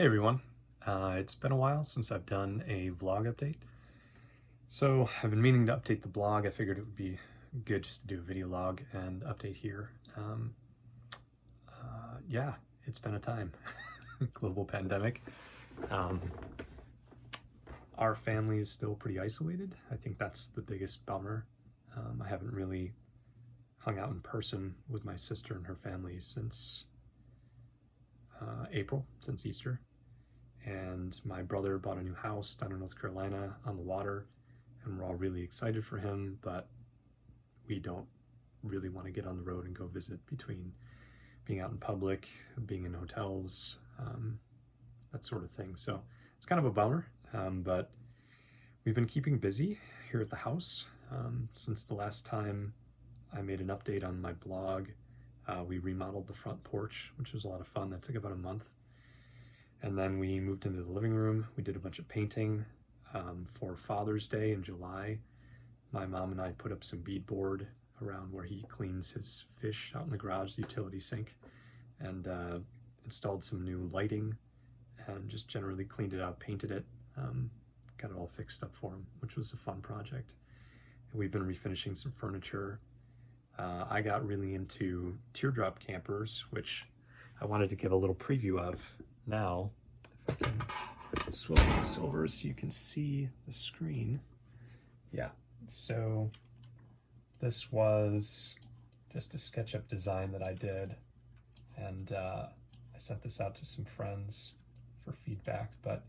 Hey everyone, it's been a while since I've done a vlog update. So I've been meaning to update the blog. I figured it would be good just to do a video log and update here. Yeah, it's been a time. Global pandemic. Um, our family is still pretty isolated. I think that's the biggest bummer. I haven't really hung out in person with my sister and her family since April, since Easter. And my brother bought a new house down in North Carolina on the water, and we're all really excited for him, but we don't really want to get on the road and go visit between being out in public, being in hotels, that sort of thing. So it's kind of a bummer, but we've been keeping busy here at the house. Since the last time I made an update on my blog, we remodeled the front porch, which was a lot of fun. That took about a month. And then we moved into the living room. We did a bunch of painting. For Father's Day in July, my mom and I put up some beadboard around where he cleans his fish out in the garage, the utility sink, and installed some new lighting and just generally cleaned it out, painted it, got it all fixed up for him, which was a fun project. And we've been refinishing some furniture. I got really into teardrop campers, which I wanted to give a little preview of now. If I can swivel this over so you can see the screen. Yeah, so this was just a SketchUp design that I did, and I sent this out to some friends for feedback, but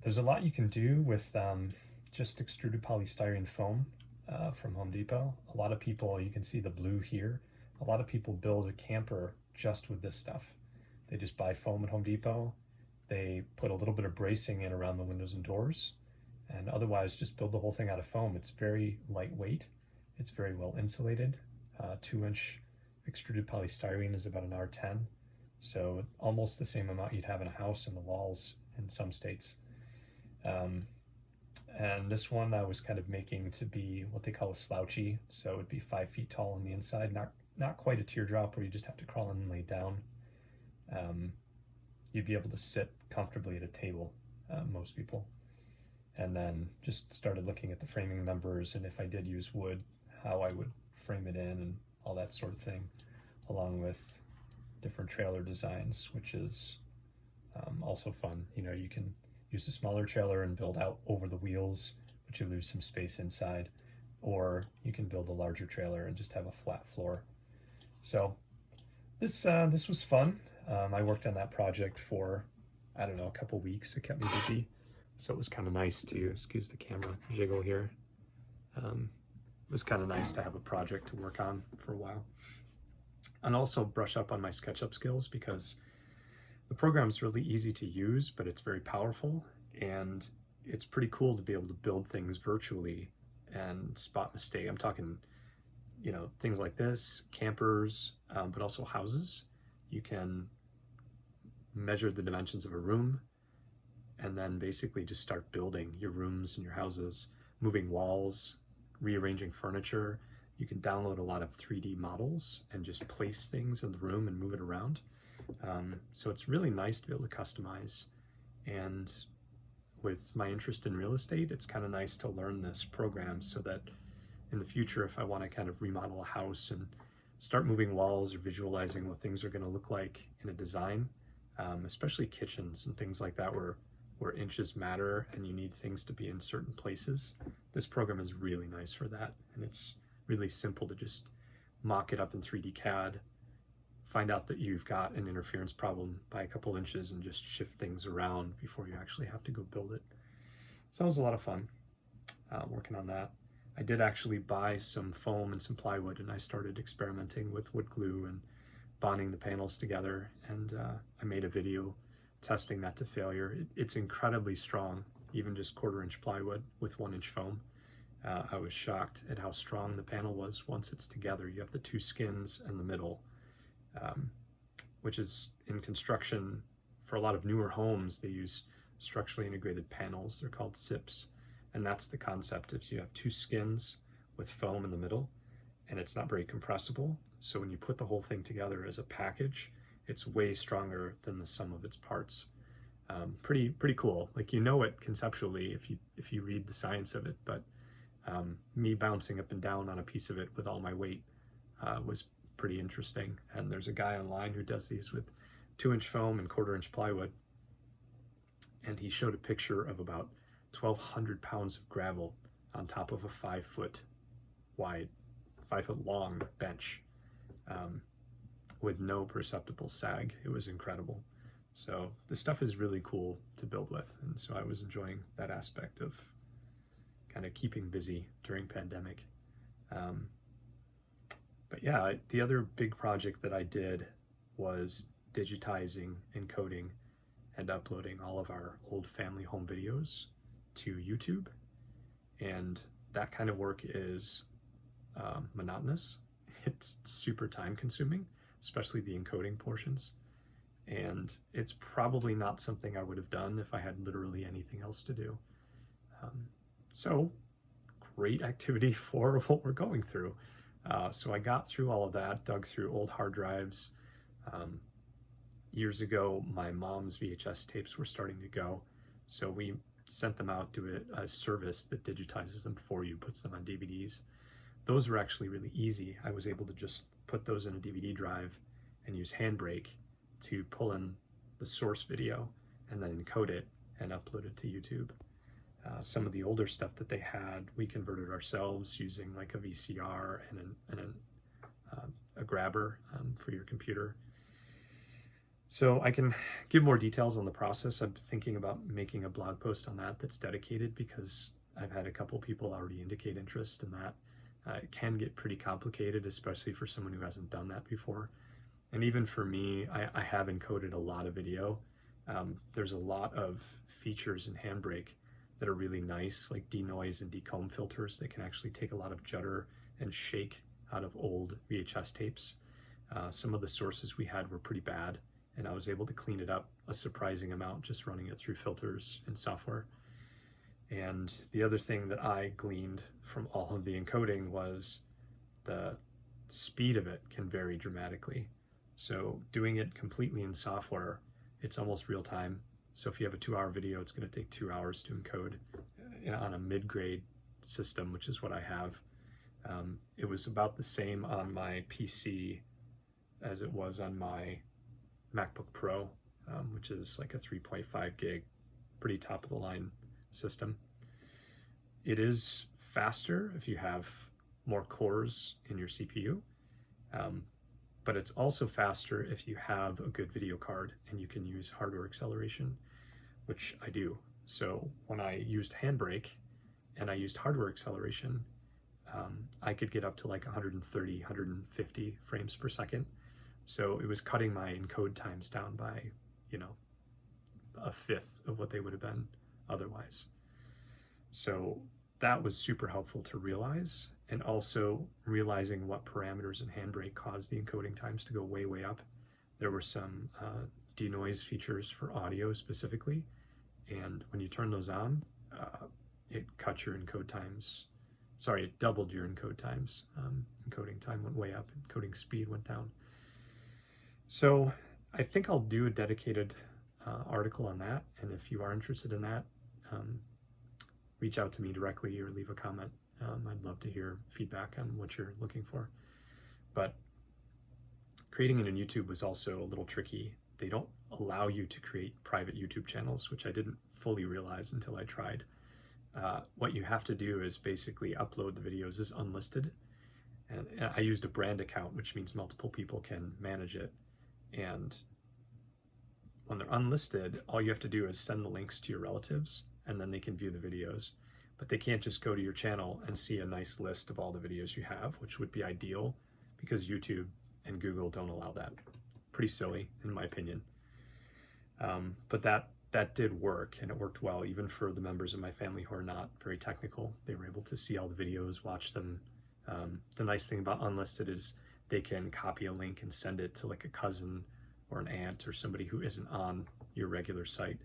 there's a lot you can do with just extruded polystyrene foam from Home Depot. A lot of people, you can see the blue here, a lot of people build a camper just with this stuff. They just buy foam at Home Depot. They put a little bit of bracing in around the windows and doors, and otherwise just build the whole thing out of foam. It's very lightweight. It's very well insulated. 2-inch extruded polystyrene is about an R10, so almost the same amount you'd have in a house in the walls in some states. And this one I was kind of making to be what they call a slouchy, so it'd be 5 feet tall on the inside, not quite a teardrop where you just have to crawl in and lay down. You'd be able to sit comfortably at a table, most people. And then just started looking at the framing numbers, and if I did use wood, how I would frame it in and all that sort of thing, along with different trailer designs, which is also fun. You know, you can use a smaller trailer and build out over the wheels, but you lose some space inside, or you can build a larger trailer and just have a flat floor. So this was fun. I worked on that project for, I don't know, a couple weeks. It kept me busy. So it was kind of nice to, excuse the camera jiggle here. It was kind of nice to have a project to work on for a while. And also brush up on my SketchUp skills, because the program's really easy to use, but it's very powerful. And it's pretty cool to be able to build things virtually and spot mistake. I'm talking, you know, things like this, campers, but also houses. You can measure the dimensions of a room and then basically just start building your rooms and your houses, moving walls, rearranging furniture. You can download a lot of 3D models and just place things in the room and move it around. So it's really nice to be able to customize. And with my interest in real estate, it's kind of nice to learn this program so that in the future, if I want to kind of remodel a house and start moving walls or visualizing what things are going to look like in a design, especially kitchens and things like that where inches matter and you need things to be in certain places. This program is really nice for that, and it's really simple to just mock it up in 3D CAD, find out that you've got an interference problem by a couple inches, and just shift things around before you actually have to go build it. So that was a lot of fun working on that. I did actually buy some foam and some plywood, and I started experimenting with wood glue and bonding the panels together, and I made a video testing that to failure. It's incredibly strong, even just 1/4-inch plywood with 1-inch foam. I was shocked at how strong the panel was once it's together. You have the 2 skins in the middle, which is in construction for a lot of newer homes. They use structurally integrated panels. They're called SIPs. And that's the concept. If you have 2 skins with foam in the middle, and it's not very compressible, so when you put the whole thing together as a package, it's way stronger than the sum of its parts. Pretty cool. Like, you know it conceptually if you read the science of it, but me bouncing up and down on a piece of it with all my weight was pretty interesting. And there's a guy online who does these with 2-inch foam and 1/4-inch plywood, and he showed a picture of about 1,200 pounds of gravel on top of a 5-foot wide, 5-foot long bench with no perceptible sag. It was incredible. So the stuff is really cool to build with, and so I was enjoying that aspect of kind of keeping busy during pandemic. But yeah, the other big project that I did was digitizing, encoding, and uploading all of our old family home videos to YouTube. And that kind of work is monotonous. It's super time consuming, especially the encoding portions. And it's probably not something I would have done if I had literally anything else to do. So great activity for what we're going through. So I got through all of that, dug through old hard drives. Years ago, my mom's VHS tapes were starting to go. So we sent them out to a service that digitizes them for you, puts them on DVDs. Those were actually really easy. I was able to just put those in a DVD drive and use Handbrake to pull in the source video and then encode it and upload it to YouTube. Some of the older stuff that they had, we converted ourselves using like a VCR and a grabber for your computer. So I can give more details on the process. I'm thinking about making a blog post on that that's dedicated, because I've had a couple people already indicate interest in that. It can get pretty complicated, especially for someone who hasn't done that before. And even for me, I have encoded a lot of video. There's a lot of features in Handbrake that are really nice, like denoise and decomb filters that can actually take a lot of judder and shake out of old VHS tapes. Some of the sources we had were pretty bad, and I was able to clean it up a surprising amount just running it through filters and software. And the other thing that I gleaned from all of the encoding was the speed of it can vary dramatically. So doing it completely in software, it's almost real time. So if you have a 2-hour video, it's going to take 2 hours to encode on a mid-grade system, which is what I have. It was about the same on my PC as it was on my MacBook Pro, which is like a 3.5 gig, pretty top of the line system. It is faster if you have more cores in your CPU, but it's also faster if you have a good video card and you can use hardware acceleration, which I do. So when I used Handbrake and I used hardware acceleration, I could get up to like 130, 150 frames per second. So it was cutting my encode times down by, a fifth of what they would have been otherwise. So that was super helpful to realize, and also realizing what parameters in Handbrake caused the encoding times to go way, way up. There were some denoise features for audio specifically, and when you turn those on, it cut your encode times. Sorry, it doubled your encode times. Encoding time went way up, encoding speed went down. So I think I'll do a dedicated article on that, and if you are interested in that, reach out to me directly or leave a comment. I'd love to hear feedback on what you're looking for. But creating it in YouTube was also a little tricky. They don't allow you to create private YouTube channels, which I didn't fully realize until I tried. What you have to do is basically upload the videos as unlisted. And I used a brand account, which means multiple people can manage it. And when they're unlisted, all you have to do is send the links to your relatives, and then they can view the videos. But they can't just go to your channel and see a nice list of all the videos you have, which would be ideal, because YouTube and Google don't allow that. Pretty silly, in my opinion. But that did work, and it worked well, even for the members of my family who are not very technical. They were able to see all the videos, watch them. The nice thing about unlisted is they can copy a link and send it to like a cousin or an aunt or somebody who isn't on your regular site.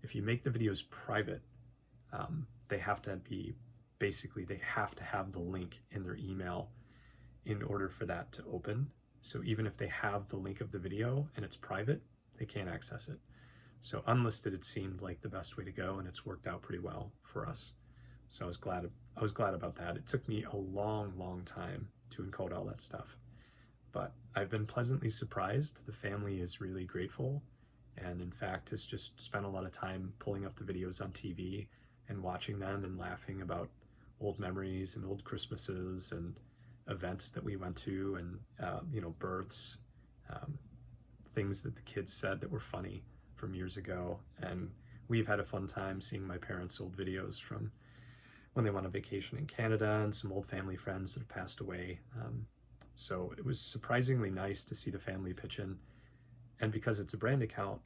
If you make the videos private, they have to have the link in their email in order for that to open. So even if they have the link of the video and it's private, they can't access it. So unlisted, it seemed like the best way to go, and it's worked out pretty well for us. So I was glad about that. It took me a long time to encode all that stuff, but I've been pleasantly surprised. The family is really grateful, and in fact has just spent a lot of time pulling up the videos on TV and watching them and laughing about old memories and old Christmases and events that we went to, and births, things that the kids said that were funny from years ago. And we've had a fun time seeing my parents' old videos from when they went on vacation in Canada, and some old family friends that have passed away. So it was surprisingly nice to see the family pitch in. And because it's a brand account,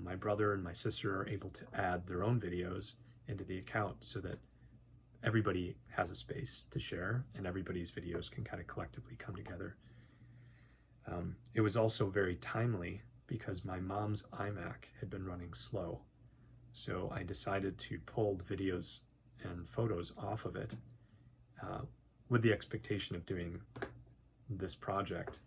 my brother and my sister are able to add their own videos into the account so that everybody has a space to share and everybody's videos can kind of collectively come together. It was also very timely because my mom's iMac had been running slow. So I decided to pull the videos and photos off of it with the expectation of doing this project.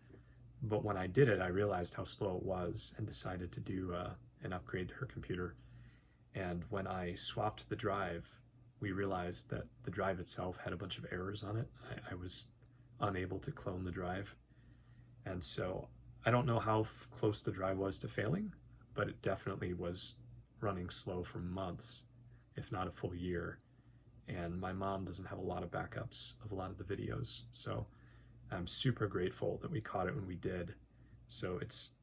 But when I did it, I realized how slow it was and decided to do an upgrade to her computer. And when I swapped the drive, we realized that the drive itself had a bunch of errors on it. I was unable to clone the drive. And so I don't know how close the drive was to failing, but it definitely was running slow for months, if not a full year. And my mom doesn't have a lot of backups of a lot of the videos. So I'm super grateful that we caught it when we did. So it's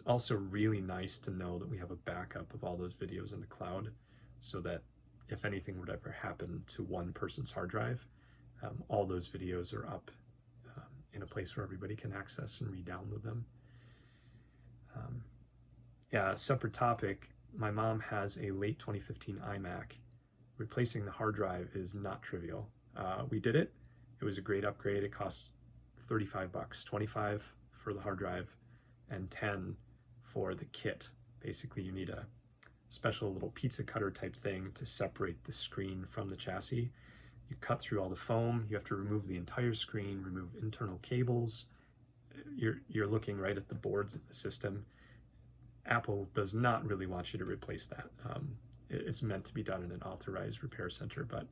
also really nice to know that we have a backup of all those videos in the cloud, so that if anything would ever happen to one person's hard drive, all those videos are up in a place where everybody can access and re-download them. Yeah, a separate topic, my mom has a late 2015 iMac. Replacing the hard drive is not trivial. We did it. It was a great upgrade. It cost $35, 25 for the hard drive and 10 for the kit. Basically, you need a special little pizza cutter type thing to separate the screen from the chassis. You cut through all the foam. You have to remove the entire screen, remove internal cables. You're looking right at the boards of the system. Apple does not really want you to replace that. It's meant to be done in an authorized repair center, but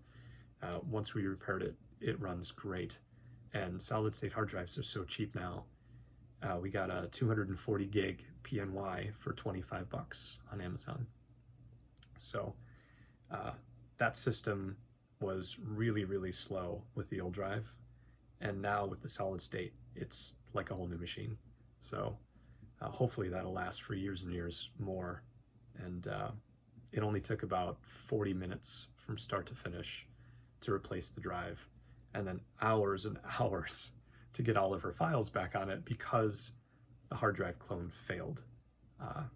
once we repaired it, it runs great. And solid state hard drives are so cheap now. We got a 240 gig PNY for $25 on Amazon. So that system was really slow with the old drive, and now with the solid state, it's like a whole new machine. So hopefully that'll last for years and years more. And it only took about 40 minutes from start to finish to replace the drive, and then hours and hours to get all of her files back on it because the hard drive clone failed.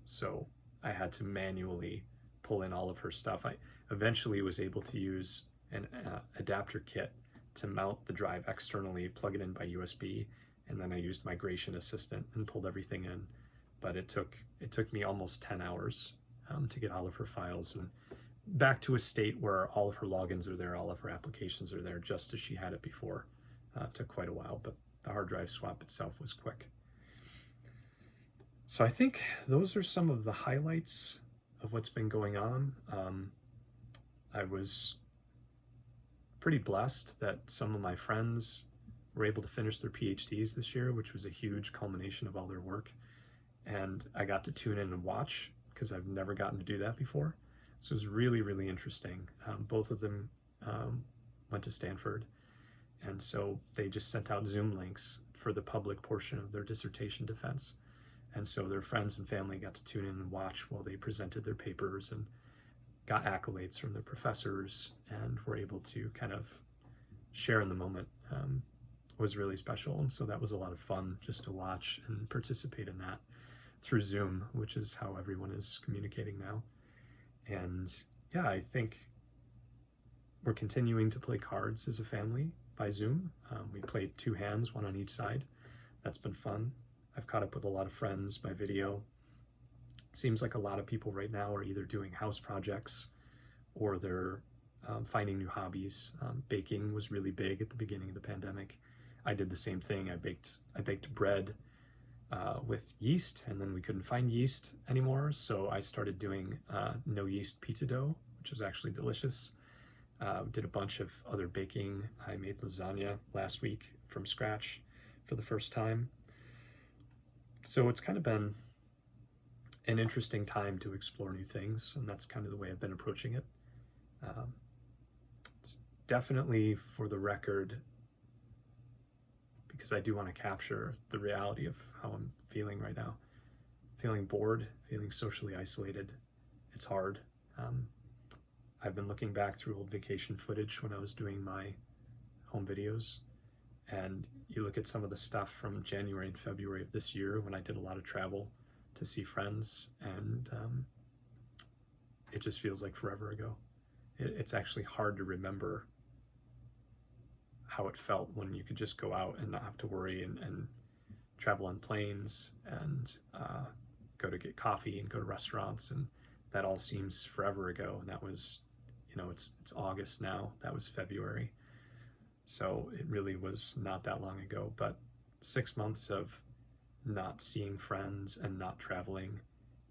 So I had to manually pull in all of her stuff. I eventually was able to use an adapter kit to mount the drive externally, plug it in by USB, and then I used Migration Assistant and pulled everything in. But it took me almost 10 hours to get all of her files and back to a state where all of her logins are there, all of her applications are there, just as she had it before. It took quite a while, but the hard drive swap itself was quick. So I think those are some of the highlights of what's been going on. I was pretty blessed that some of my friends were able to finish their PhDs this year, which was a huge culmination of all their work. And I got to tune in and watch because I've never gotten to do that before. So it was really interesting. Both of them went to Stanford. And so they just sent out Zoom links for the public portion of their dissertation defense. And so their friends and family got to tune in and watch while they presented their papers and got accolades from their professors and were able to kind of share in the moment. Was really special. And so that was a lot of fun just to watch and participate in that through Zoom, which is how everyone is communicating now. And yeah, I think we're continuing to play cards as a family by Zoom. We played 2 hands, 1 on each side. That's been fun. I've caught up with a lot of friends by video. Seems like a lot of people right now are either doing house projects or they're finding new hobbies. Baking was really big at the beginning of the pandemic. I did the same thing. I baked bread with yeast, and then we couldn't find yeast anymore, so I started doing no yeast pizza dough, which was actually delicious. Did a bunch of other baking. I made lasagna last week from scratch for the first time. So it's kind of been an interesting time to explore new things, and that's kind of the way I've been approaching it. It's definitely, for the record, because I do want to capture the reality of how I'm feeling right now. Feeling bored, feeling socially isolated. It's hard. I've been looking back through old vacation footage when I was doing my home videos, and you look at some of the stuff from January and February of this year when I did a lot of travel to see friends, and it just feels like forever ago. It's actually hard to remember how it felt when you could just go out and not have to worry and travel on planes and go to get coffee and go to restaurants, and that all seems forever ago. And that was, it's August now. That was February. So it really was not that long ago, but 6 months of not seeing friends and not traveling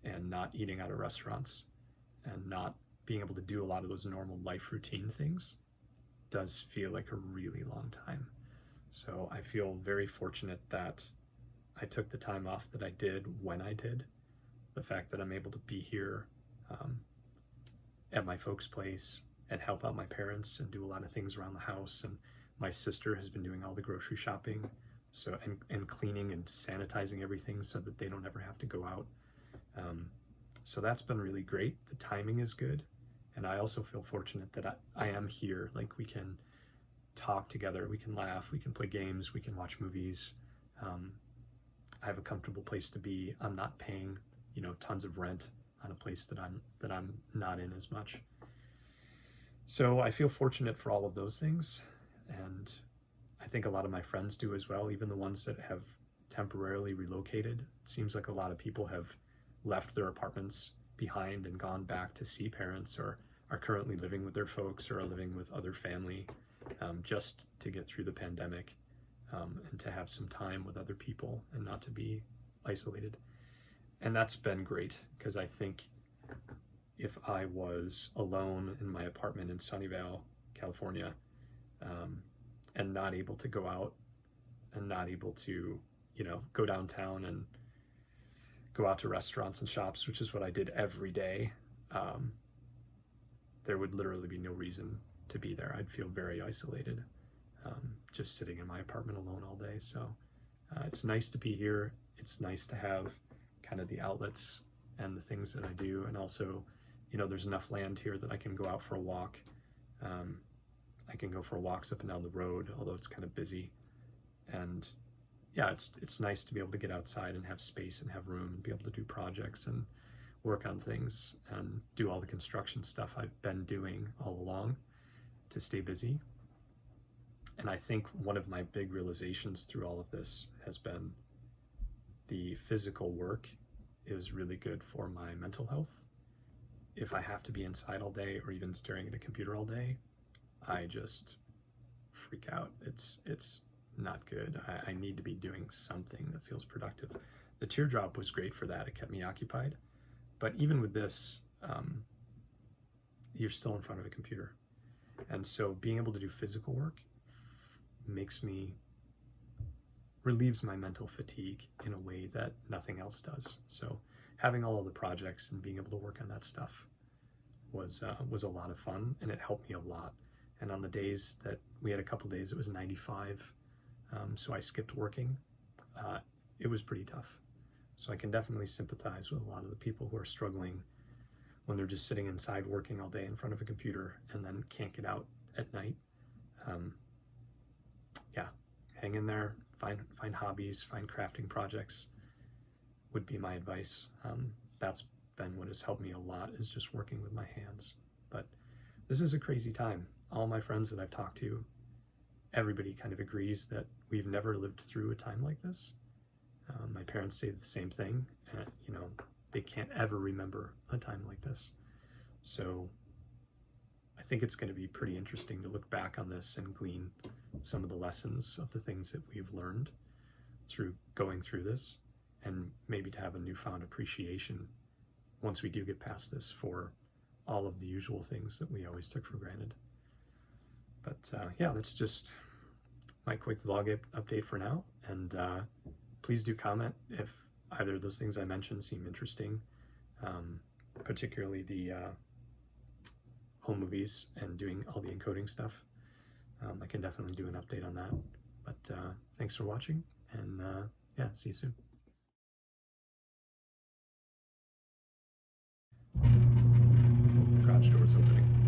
and not eating out of restaurants and not being able to do a lot of those normal life routine things does feel like a really long time. So I feel very fortunate that I took the time off that I did when I did. The fact that I'm able to be here at my folks' place and help out my parents and do a lot of things around the house. And my sister has been doing all the grocery shopping, so and cleaning and sanitizing everything so that they don't ever have to go out. So that's been really great. The timing is good. And I also feel fortunate that I am here. Like, we can talk together, we can laugh, we can play games, we can watch movies. I have a comfortable place to be. I'm not paying, tons of rent on a place that I'm not in as much. So I feel fortunate for all of those things. And I think a lot of my friends do as well, even the ones that have temporarily relocated. It seems like a lot of people have left their apartments behind and gone back to see parents, or are currently living with their folks, or are living with other family, just to get through the pandemic, and to have some time with other people and not to be isolated. And that's been great, because I think if I was alone in my apartment in Sunnyvale, California, and not able to go out and not able to, go downtown and go out to restaurants and shops, which is what I did every day, there would literally be no reason to be there. I'd feel very isolated, just sitting in my apartment alone all day. So it's nice to be here. It's nice to have kind of the outlets and the things that I do. And also, there's enough land here that I can go out for a walk. I can go for walks up and down the road, although it's kind of busy. And yeah, it's nice to be able to get outside and have space and have room and be able to do projects and work on things and do all the construction stuff I've been doing all along to stay busy. And I think one of my big realizations through all of this has been the physical work is really good for my mental health. If I have to be inside all day or even staring at a computer all day, I just freak out. It's not good. I need to be doing something that feels productive. The teardrop was great for that. It kept me occupied. But even with this, you're still in front of a computer. And so being able to do physical work relieves my mental fatigue in a way that nothing else does. So having all of the projects and being able to work on that stuff was a lot of fun, and it helped me a lot. And on the days that we had a couple days, it was 95, so I skipped working. It was pretty tough. So I can definitely sympathize with a lot of the people who are struggling when they're just sitting inside working all day in front of a computer and then can't get out at night. Yeah, hang in there, find hobbies, find crafting projects would be my advice. That's been what has helped me a lot, is just working with my hands. But this is a crazy time. All my friends that I've talked to, everybody kind of agrees that we've never lived through a time like this. My parents say the same thing. They can't ever remember a time like this. So I think it's going to be pretty interesting to look back on this and glean some of the lessons of the things that we've learned through going through this, and maybe to have a newfound appreciation once we do get past this for all of the usual things that we always took for granted. But yeah, that's just my quick vlog update for now, and please do comment if either of those things I mentioned seem interesting, particularly the home movies and doing all the encoding stuff. I can definitely do an update on that. But thanks for watching, and yeah, see you soon. Garage door's opening.